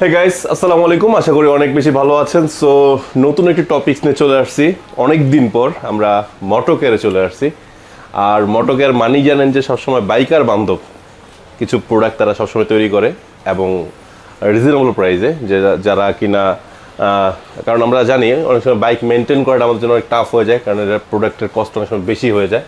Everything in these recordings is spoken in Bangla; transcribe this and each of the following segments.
হে গাইস, আসসালামু আলাইকুম। আশা করি অনেক বেশি ভালো আছেন। সো নতুন একটি টপিকস নিয়ে চলে আসছি। অনেক দিন পর আমরা মোটোকেয়ারে চলে আসছি। আর মোটোকেয়ার মানি জানেন যে সবসময় বাইকার বান্ধব কিছু প্রোডাক্ট তারা সবসময় তৈরি করে এবং রিজনেবল প্রাইসে, যে যারা কিনা কারণ আমরা জানি অনেক সময় বাইক মেনটেন করাটা আমাদের জন্য অনেক টাফ হয়ে যায়, কারণ এটা প্রোডাক্টের কস্ট অনেক সময় বেশি হয়ে যায়।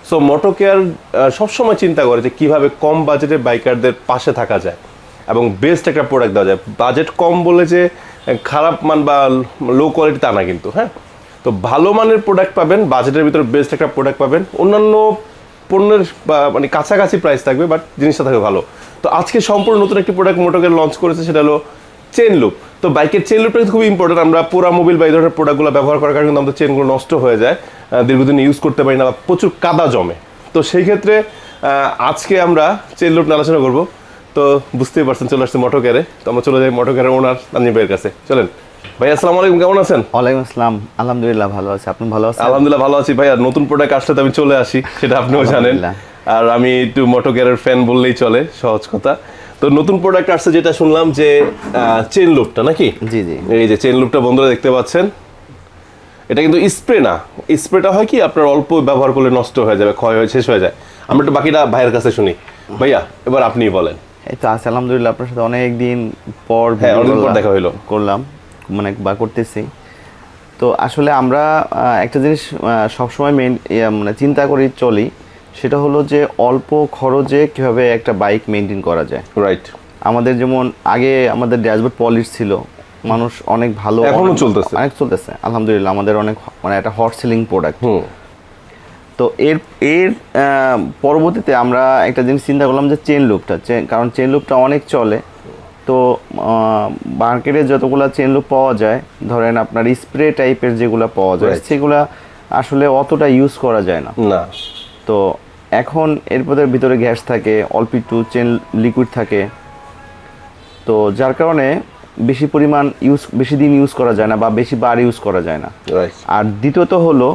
সো মোটোকেয়ার সবসময় চিন্তা করে যে কীভাবে কম বাজেটে বাইকারদের পাশে থাকা যায় এবং বেস্ট একটা প্রোডাক্ট দেওয়া যায়। বাজেট কম বলে যে খারাপ মান বা লো কোয়ালিটি তা না কিন্তু, হ্যাঁ। তো ভালো মানের প্রোডাক্ট পাবেন, বাজেটের ভিতরে বেস্ট একটা প্রোডাক্ট পাবেন, অন্যান্য পণ্যের মানে কাছাকাছি প্রাইস থাকবে, বাট জিনিসটা থাকবে ভালো। তো আজকে সম্পূর্ণ নতুন একটি প্রোডাক্ট মোটোকেয়ার লঞ্চ করেছে, সেটা হলো চেন লুপ। তো বাইকের চেন লুপটা খুবই ইম্পর্টেন্ট। আমরা পুরা মোবিল বা এই ধরনের প্রোডাক্টগুলো ব্যবহার করার কারণে কিন্তু আমাদের চেনগুলো নষ্ট হয়ে যায়, দীর্ঘদিন ইউজ করতে পারি না বা প্রচুর কাদা জমে। তো সেই ক্ষেত্রে আজকে আমরা চেন লুপ নিয়ে আলোচনা করবো। তো বুঝতেই পারছেন, চলে আসছে মোটোকেয়ারে। তো আমরা চলে যাই মোটোকেয়ারের ওনার তানজিম ভাইয়ের কাছে। চলেন ভাই, আসসালামু আলাইকুম, কেমন আছেন? ওয়ালাইকুম আসসালাম, আলহামদুলিল্লাহ ভালো আছি। আপনি ভালো আছেন? আলহামদুলিল্লাহ ভালো আছি ভাই। আর নতুন প্রোডাক্ট আসলে তো আমি চলে আসি, সেটা আপনিও জানেন। আর আমি একটু মোটোকেয়ারের ফ্যান বললেই চলে, সহজ কথা। তো নতুন প্রোডাক্ট আসছে, যেটা শুনলাম যে চেন লুপটা নাকি? জি জি, এই যে চেন লুপটা বন্ধুরা দেখতে পাচ্ছেন, এটা কিন্তু স্প্রে না। স্প্রেটা হয় কি, আপনার অল্প ব্যবহার করলে নষ্ট হয়ে যাবে, ক্ষয় হয়ে শেষ হয়ে যায়। আমরা একটু বাকিটা ভাইয়ের কাছে শুনি। ভাইয়া, এবার আপনিই বলেন। এই তো আছে আলহামদুলিল্লাহ, আপনার সাথে অনেক দিন পর দেখা হইলো, করলাম মানে বা করতেছি। তো আসলে আমরা একটা জিনিস সবসময় মানে চিন্তা করি চলি, সেটা হলো যে অল্প খরচে কিভাবে একটা বাইক মেনটেন করা যায়। রাইট। আমাদের যেমন আগে আমাদের ড্যাশবোর্ড পলিশ ছিল, মানুষ অনেক ভালো, এখনো চলতেছে, অনেক চলতেছে আলহামদুলিল্লাহ। আমাদের অনেক মানে একটা হট সেলিং প্রোডাক্ট। তো এর পরবর্তীতে আমরা একটা জিনিস চিন্তা করলাম যে চেন লুপটা, কারণ চেন লুপটা অনেক চলে। তো মার্কেটে যতগুলো চেন লুপ পাওয়া যায়, ধরেন আপনার স্প্রে টাইপের যেগুলো পাওয়া যায়, সেগুলো আসলে অতটা ইউজ করা যায় না। তো এখন এরপরে ভিতরে গ্যাস থাকে, অল্প একটু চেন লিকুইড থাকে, তো যার কারণে বেশি পরিমাণ বেশি দিন ইউজ করা যায় না বা বেশি বার ইউজ করা যায় না। আর দ্বিতীয়ত হলো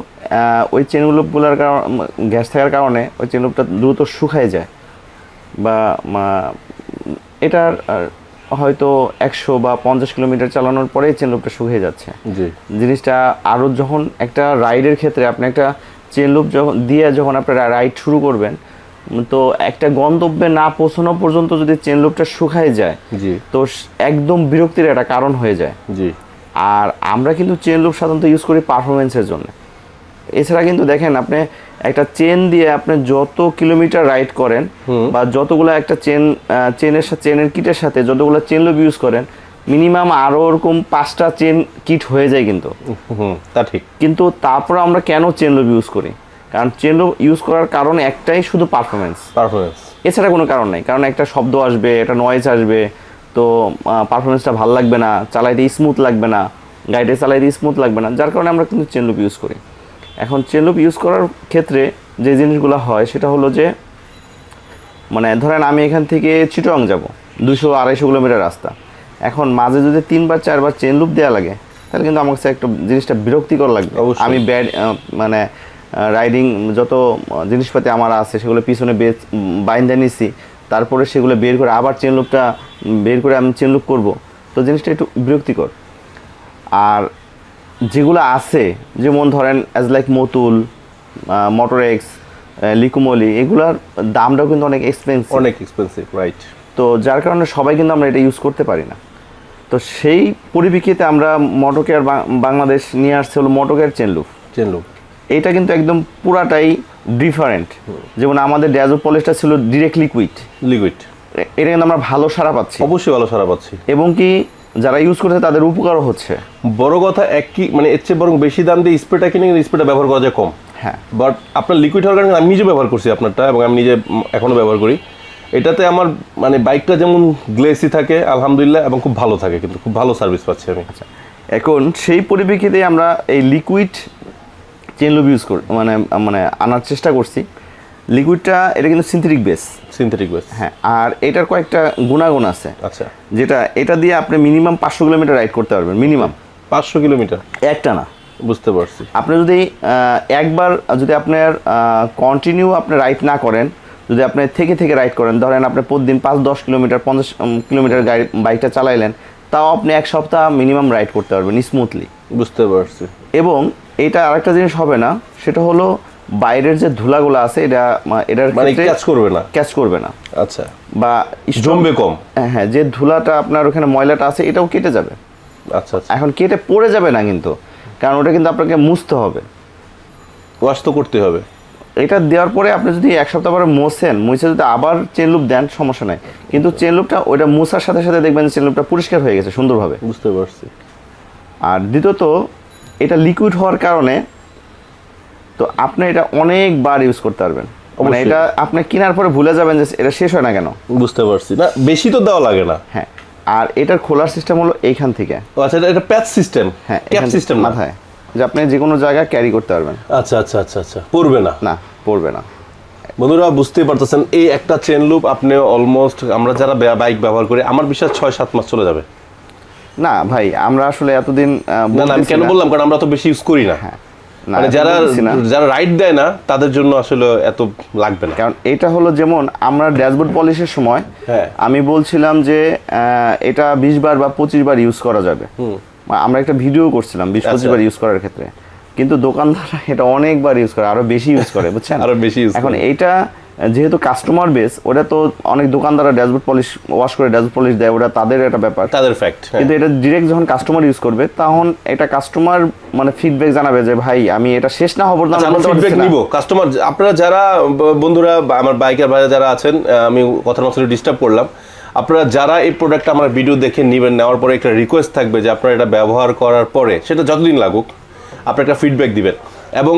ওই চেন লুপগুলোর কারণ গ্যাস থাকার কারণে ওই চেন লুপটা দ্রুত শুকায় যায়, বা এটার হয়তো 100 বা 50 কিলোমিটার চালানোর পরেই চেন লুপটা শুকিয়ে যাচ্ছে। জিনিসটা আরও যখন একটা রাইডের ক্ষেত্রে আপনি একটা চেন লুপ যখন আপনারা রাইড শুরু করবেন, তো একটা গন্তব্যে না পৌঁছানো পর্যন্ত যদি চেন লুপটা শুকায় যায়, তো একদম বিরক্তির একটা কারণ হয়ে যায়। আর আমরা কিন্তু চেন লুপ সাধারণত ইউজ করি পারফরমেন্সের জন্য। এছাড়া কিন্তু দেখেন, আপনি একটা চেন দিয়ে আপনি যত কিলোমিটার রাইড করেন বা যতগুলো একটা চেনের কিটের সাথে যতগুলো চেন লুপ ইউজ করেন, মিনিমাম আরও ওরকম 5টা চেন কিট হয়ে যায় কিন্তু। তা ঠিক। কিন্তু তারপর আমরা কেন চেন লুপ ইউজ করি? কারণ চেন লুপ ইউজ করার কারণ একটাই, শুধু পারফরমেন্স। এছাড়া কোনো কারণ নেই। কারণ একটা শব্দ আসবে, একটা নয়েজ আসবে, তো পারফরমেন্সটা ভালো লাগবে না, চালাইতে স্মুথ লাগবে না, গাড়িতে চালাইতে স্মুথ লাগবে না, যার কারণে আমরা কিন্তু চেন লুপ ইউজ করি। এখন চেন লুপ ইউজ করার ক্ষেত্রে যে জিনিসগুলো হয়, সেটা হলো যে মানে ধরেন আমি এখান থেকে চিটাগং যাব 200-250 কিলোমিটার রাস্তা। এখন মাঝে যদি 3-4 চেন লুপ দেওয়া লাগে, তাহলে কিন্তু আমার কাছে একটা জিনিসটা বিরক্তিকর লাগবে। আমি মানে রাইডিং যত জিনিসপাতি আমার আছে সেগুলো পিছনে বাইন্দা নিছি, তারপরে সেগুলো বের করে আবার চেন লুপটা বের করে আমি চেন লুপ করবো, তো জিনিসটা একটু বিরক্তিকর। আর যেগুলো আছে, যেমন ধরেন লাইক মতুল, মোটরএক্স, লিকুমলি, এগুলার দামটাও কিন্তু অনেক এক্সপেন্সিভ, রাইট। তো যার কারণে সবাই কিন্তু আমরা এটা ইউজ করতে পারি না। তো সেই পরিপ্রেক্ষিতে আমরা মোটোকেয়ার বাংলাদেশ নিয়ে আসছে হলো মোটোকেয়ার চেন লুপ। এইটা কিন্তু একদম পুরাটাই ডিফারেন্ট। যেমন আমাদের ড্যাজো পলিশটা ছিল ডিরেক্ট লিকুইড, এটা কিন্তু আমরা ভালো সাড়া পাচ্ছি, অবশ্যই ভালো সাড়া পাচ্ছি, এবং কি যারা ইউজ করছে তাদের উপকারও হচ্ছে। বড় কথা একই, মানে এর চেয়ে বরং বেশি দাম দিয়ে স্প্রেটা কিনে স্প্রেটা ব্যবহার করা যায় কম। হ্যাঁ, বাট আপনার লিকুইড হওয়ার কারণে আমি নিজে ব্যবহার করছি আপনারটা, এবং আমি নিজে এখনও ব্যবহার করি। এটাতে আমার মানে বাইকটা যেমন গ্লেসি থাকে আলহামদুলিল্লাহ, এবং খুব ভালো থাকে, কিন্তু খুব ভালো সার্ভিস পাচ্ছি আমি। আচ্ছা, এখন সেই পরিপ্রেক্ষিতে আমরা এই লিকুইড চেন লুপ ইউজ করি, মানে আনার চেষ্টা করছি। লিকুইডটা এটা কিন্তু সিনথেটিক বেস, হ্যাঁ। আর এটার কয়েকটা গুণাগুণ আছে। আচ্ছা, যেটা এটা দিয়ে আপনি মিনিমাম 500 কিলোমিটার রাইড করতে পারবেন, মিনিমাম 500 কিলোমিটার একটা না। বুঝতে পারছি। আপনি যদি একবার যদি আপনার কন্টিনিউ আপনি রাইড না করেন, যদি আপনি থেকে রাইড করেন, ধরেন আপনি প্রতিদিন 5-10 কিলোমিটার 50 কিলোমিটার বাইকটা চালাইলেন, তাও আপনি 1 সপ্তাহ মিনিমাম রাইড করতে পারবেন স্মুথলি। বুঝতে পারছি। এবং এটা আরেকটা জিনিস হবে না, সেটা হলো বাইরের যে ধুলাগুলো আছে এটার মানে ক্যাচ করবে না। ক্যাচ করবে না, আচ্ছা, বা জমবে কম। হ্যাঁ, যে ধুলাটা আপনার ওখানে ময়লাটা আছে এটাও কেটে যাবে। আচ্ছা আচ্ছা, এখন কেটে পড়ে যাবে না কিন্তু, কারণ ওটা কিন্তু আপনাকে মুছতে হবে, ওয়াশ তো করতে হবে। এটা দেওয়ার পরে আপনি যদি 1 সপ্তাহ পরে মুছে যদি আবার চেন লুপ দেন সমস্যা নাই, কিন্তু চেন লুপটা ওইটা মুছার সাথে সাথে দেখবেন চেন লুপটা পরিষ্কার হয়ে গেছে সুন্দরভাবে। বুঝতে পারছি। আর দ্বিতীয়ত এটা লিকুইড হওয়ার কারণে তো আপনি এটা অনেকবার ইউজ করতে পারবেন, মানে এটা আপনি কেনার পরে ভুলে যাবেন যে এটা শেষ হয় না কেন। বুঝতে পারছি, না বেশি তো দেওয়া লাগে না। হ্যাঁ, আর এটার খোলার সিস্টেম হলো এইখান থেকে। ও আচ্ছা, এটা প্যাচ সিস্টেম, হ্যাঁ, ক্যাপ সিস্টেম মাথায়, যে আপনি যে কোনো জায়গায় ক্যারি করতে পারবেন। আচ্ছা আচ্ছা আচ্ছা আচ্ছা, পড়বে না? না, পড়বে না। বন্ধুরা বুঝতেই পারতেছেন, এই একটা চেন লুপ আপনি অলমোস্ট, আমরা যারা বাইক ব্যবহার করি আমার বিশ্বাস 6-7 মাস চলে যাবে। না ভাই, আমরা আসলে এতদিন না না, আমি কেন বললাম, কারণ আমরা তো বেশি ইউজ করি না। হ্যাঁ, মানে যারা রাইড দেয় না তাদের জন্য আসলে এত লাগবে না। কারণ এটা হলো যেমন আমরা ড্যাশবোর্ড পলিশের সময় আমি বলছিলাম যে এটা 20 বার বা 25 বার ইউজ করা যাবে। আমরা একটা ভিডিও করছিলাম 20-25 বার ইউজ করার ক্ষেত্রে, কিন্তু দোকানদাররা এটা অনেকবার ইউজ করে, আরো বেশি ইউজ করে, বুঝছেন? আরো বেশি ইউজ। এখন এইটা যেহেতু কাস্টমার বেস, ওটা তো অনেক দোকানদাররা ড্যাশবোর্ড পলিশ ওয়াশ করে ড্যাশবোর্ড পলিশ দেয়, ওটা তাদের একটা ব্যাপার, তাদের ফ্যাক্ট। কিন্তু এটা ডিরেক্ট যখন কাস্টমার ইউজ করবে তখন এটা কাস্টমার মানে ফিডব্যাক জানাবে যে ভাই আমি এটা শেষ না হবো না, আমরা ফিডব্যাক নিব। কাস্টমার, আপনারা যারা বন্ধুরা আমার বাইকার ভাইরা যারা আছেন, আমি কথার মাঝখানে ডিস্টার্ব করলাম, আপনারা যারা এই প্রোডাক্ট আমার ভিডিও দেখে নেবেন, নেওয়ার পরে একটা রিকোয়েস্ট থাকবে যে আপনারা এটা ব্যবহার করার পরে, সেটা যতদিন লাগুক, আপনি একটা ফিডব্যাক দিবেন এবং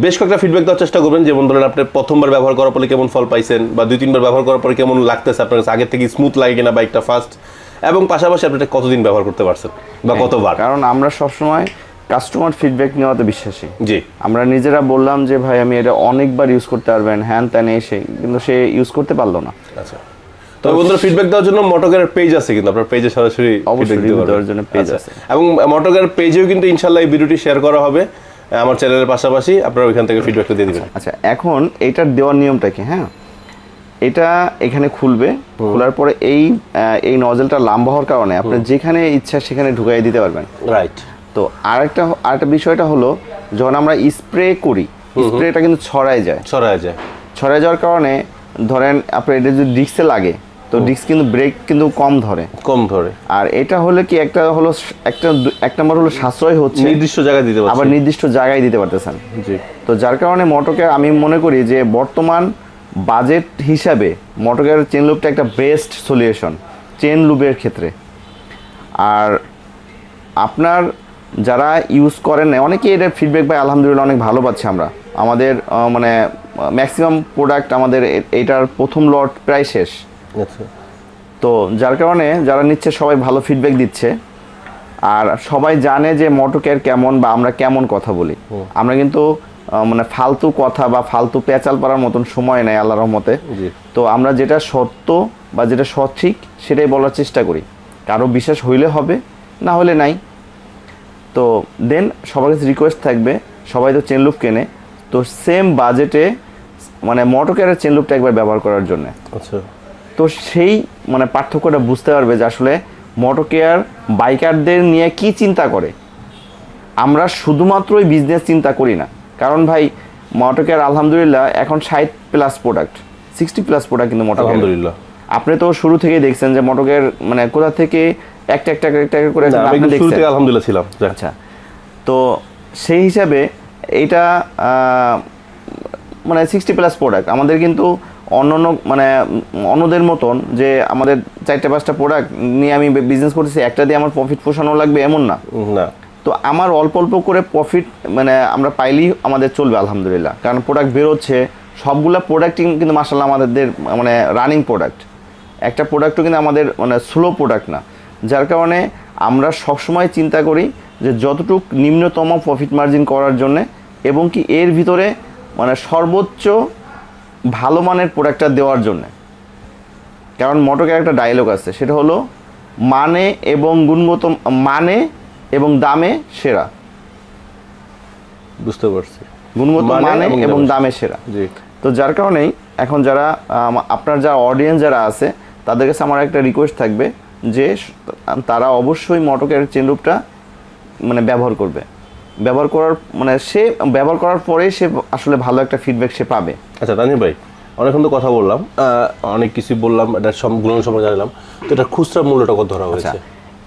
বেশ কয়েকটা ফিডব্যাক দেওয়ার চেষ্টা করবেন। যেমন ধরেন আপনি প্রথমবার ব্যবহার করার পরে কেমন ফল পাইছেন, বা 2-3 বার ব্যবহার করার পরে কেমন লাগতেছে আপনার কাছে, আগের থেকে স্মুথ লাগে কিনা বাইকটা ফার্স্ট, এবং পাশাপাশি আপনি এটা কতদিন ব্যবহার করতে পারছেন বা কতবার। কারণ আমরা সবসময় কাস্টমার ফিডব্যাক নেওয়াতে বিশ্বাসী। জি, আমরা নিজেরা বললাম যে ভাই আমি এটা অনেকবার ইউজ করতে পারবেন, হ্যান ত্যান এসে, কিন্তু সে ইউজ করতে পারলো না। আচ্ছা, তবে বন্ধুরা ফিডব্যাক দেওয়ার জন্য মোটোকের পেজ আছে, কিন্তু আপনার পেজে সরাসরি অবশ্যই দেওয়ার জন্য পেজ আছে, এবং মোটোকের পেজেও কিন্তু ইনশাআল্লাহ এই ভিডিওটি শেয়ার করা হবে আমার চ্যানেলের পাশাপাশি, আপনারা ওইখান থেকে ফিডব্যাকটা দিয়ে দিবেন। আচ্ছা, এখন এটার দেওয়ার নিয়মটা কি? হ্যাঁ, এটা এখানে খুলবে, খোলার পরে এই নজলটা লম্বা হওয়ার কারণে আপনি যেখানে ইচ্ছা সেখানে ঢুকাই দিতে পারবেন। রাইট। তো আরেকটা বিষয়টা হলো, যখন আমরা স্প্রে করি, স্প্রেটা কিন্তু ছড়ায় যাওয়ার কারণে ধরেন আপনার এটা যদি ডিস্কে লাগে, তো ডিস্ক কিন্তু ব্রেক কিন্তু কম ধরে। আর এটা হলে কি একটা নাম্বার হলো সাশ্রয় হচ্ছে, নির্দিষ্ট জায়গায় দিতে পারছেন, আবার নির্দিষ্ট জায়গায় দিতে পারতেছেন। জি। তো যার কারণে মোটোকে আমি মনে করি যে বর্তমান বাজেট হিসাবে মোটোকের চেন লুপটা একটা বেস্ট সলিউশন চেন লুপের ক্ষেত্রে। আর আপনার যারা ইউজ করেন না, অনেকেই এটার ফিডব্যাক পাই, আলহামদুলিল্লাহ অনেক ভালো পাচ্ছি আমরা। আমাদের মানে ম্যাক্সিমাম প্রোডাক্ট আমাদের এইটার প্রথম লট প্রায় শেষ। আচ্ছা। তো যার কারণে যারা নিচ্ছে সবাই ভালো ফিডব্যাক দিচ্ছে, আর সবাই জানে যে মোটোকেয়ার কেমন বা আমরা কেমন কথা বলি। আমরা কিন্তু মানে ফালতু কথা বা ফালতু পেঁচাল পাড়ার মতন সময় নেই আল্লাহর রহমতে। তো আমরা যেটা সত্য বা যেটা সঠিক সেটাই বলার চেষ্টা করি, কারো বিশ্বাস হইলে হবে, না হলে নাই। তো দেন সবার কাছে রিকোয়েস্ট থাকবে, সবাই তো চেন লুপ কেনে, তো সেম বাজেটে মানে মোটোকেয়ারের চেন লুপটা একবার ব্যবহার করার জন্য। আচ্ছা। তো সেই মানে পার্থক্যটা বুঝতে পারবে যে আসলে মোটোকেয়ার বাইকারদের নিয়ে কি চিন্তা করে। আমরা শুধুমাত্রই বিজনেস চিন্তা করি না, কারণ ভাই মোটোকেয়ার আলহামদুলিল্লাহ এখন 60+ প্রোডাক্ট, 60+ প্রোডাক্ট কিন্তু মোটোকেয়ার আলহামদুলিল্লাহ। আপনি তো শুরু থেকেই দেখছেন যে মোটোকেয়ার মানে কোথা থেকে একটা করে আপনি দেখছেন, আলহামদুলিল্লাহ ছিলাম। আচ্ছা, তো সেই হিসাবে এইটা মানে 60+ প্রোডাক্ট আমাদের কিন্তু অন্যদের মতন যে আমাদের 4-5টা প্রোডাক্ট নিয়ে আমি বিজনেস করতেছি, একটা দিয়ে আমার প্রফিট পোষানো লাগবে এমন না। তো আমার অল্প করে প্রফিট মানে আমরা পাইলেই আমাদের চলবে আলহামদুলিল্লাহ, কারণ প্রোডাক্ট বেরোচ্ছে, সবগুলা প্রোডাক্টই কিন্তু মাশাআল্লাহ আমাদের মানে রানিং প্রোডাক্ট। একটা প্রোডাক্টও কিন্তু আমাদের মানে স্লো প্রোডাক্ট না, যার কারণে আমরা সবসময় চিন্তা করি যে যতটুক নিম্নতম প্রফিট মার্জিন করার জন্যে, এবং কি এর ভিতরে মানে সর্বোচ্চ ভালো মানের প্রোডাক্টটা দেওয়ার জন্যে। কারণ মোটোকেয়ার একটা ডায়লগ আছে, সেটা হলো মানে এবং দামে সেরা। বুঝতে পারছি, গুণগত মানে এবং দামে সেরা। তো যার কারণেই এখন যারা আপনার যারা অডিয়েন্স যারা আছে তাদের কাছে আমার একটা রিকোয়েস্ট থাকবে, যে তারা অবশ্যই মোটকেয়ারের চেন লুপটা মানে ব্যবহার করবে। ব্যবহার করার মানে সে ব্যবহার করার পরে সে আসলে ভালো একটা ফিডব্যাক সে পাবে। আচ্ছা তানজিম ভাই, অনেকক্ষণ তো কথা বললাম, অনেক কিছু বললাম, এটা গুণ সম্পর্কে জানলাম, তো এটা খুচরা মূল্যটা কত ধরা হয়েছে?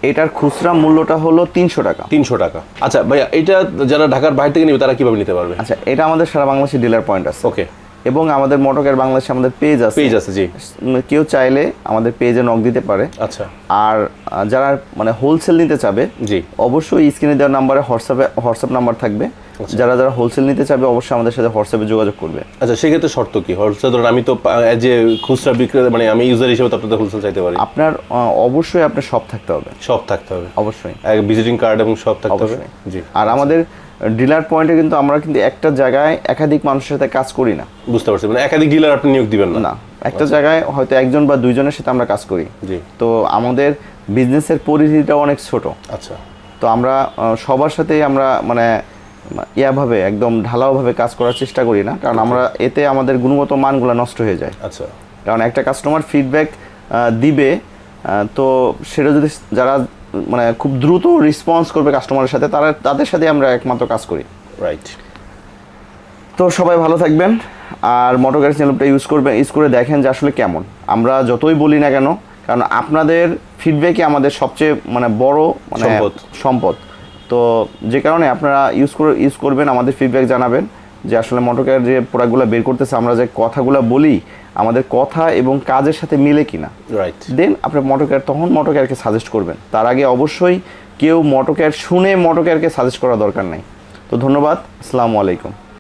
এটার খুচরা মূল্যটা হলো 300 টাকা। 300 টাকা। আচ্ছা ভাইয়া, এটা যারা ঢাকার বাইরে থেকে নেবে তারা কিভাবে নিতে পারবে? আচ্ছা, এটা আমাদের সারা বাংলাদেশে ডিলার পয়েন্ট আছে। ওকে। এবং আমাদের মোটকেয়ার বাংলাদেশে আমাদের পেজ আছে। পেজ আছে, জি। কেউ চাইলে আমাদের পেজে নক দিতে পারে। আচ্ছা। আর যারা মানে হোলসেল নিতে চাবে, জি, অবশ্যই স্ক্রিনে দেওয়া নাম্বারে হোয়াটসঅ্যাপ নাম্বার থাকবে। যারা যারা হোলসেল নিতে চাবে অবশ্যই আমাদের সাথে হোয়াটসঅ্যাপে যোগাযোগ করবে। আচ্ছা, সেক্ষেত্রে শর্ত কি? হোলসেল ধরুন আমি তো যে খুচরা বিক্রেতা, মানে আমি ইউজার হিসেবে তো আপনাদের হোলসেল চাইতে পারি। আপনার অবশ্যই আপনার শপ থাকতে হবে। শপ থাকতে হবে অবশ্যই, ভিজিটিং কার্ড এবং শপ থাকতে হবে। জি। আর আমাদের ডিলার পয়েন্টে কিন্তু আমরা কিন্তু একটা জায়গায় একাধিক মানুষের সাথে কাজ করি না। বুঝতে পারছি, মানে একাধিক ডিলার আপনি নিয়োগ দিবেন না। না, একটা জায়গায় হয়তো একজন বা দুইজনের সাথে আমরা কাজ করি। জি। তো আমাদের বিজনেসের পরিধিটা অনেক ছোট। আচ্ছা। তো আমরা সবার সাথেই আমরা মানে ইয়াভাবে একদম ঢালাওভাবে কাজ করার চেষ্টা করি না, কারণ আমরা এতে আমাদের গুণগত মানগুলো নষ্ট হয়ে যায়। আচ্ছা। কারণ একটা কাস্টমার ফিডব্যাক দিবে, তো সেটা যদি যারা মানে খুব দ্রুত রেসপন্স করবে কাস্টমারের সাথে, তাদের সাথে আমরা একমাত্র কাজ করি। রাইট। তো সবাই ভালো থাকবেন, আর মোটকেয়ার চ্যানেলটা ইউজ করে দেখেন যে আসলে কেমন। আমরা যতই বলি না কেন, কারণ আপনাদের ফিডব্যাকই আমাদের সবচেয়ে মানে বড় মানে সম্পদ। তো যে কারণে আপনারা ইউজ করবেন, আমাদের ফিডব্যাক জানাবেন যে আসলে মোটকেয়ার যে প্রোডাক্টগুলো বের করতেছে, আমরা যে কথাগুলো বলি আমাদের কথা এবং কাজের সাথে মিলে কিনা। রাইট। দেন আপনি মোটকেয়ারকে সাজেস্ট করবেন। তার আগে অবশ্যই কেউ মোটকেয়ার শুনে মোটকেয়ারকে সাজেস্ট করা দরকার নাই। তো ধন্যবাদ, আসসালামু আলাইকুম।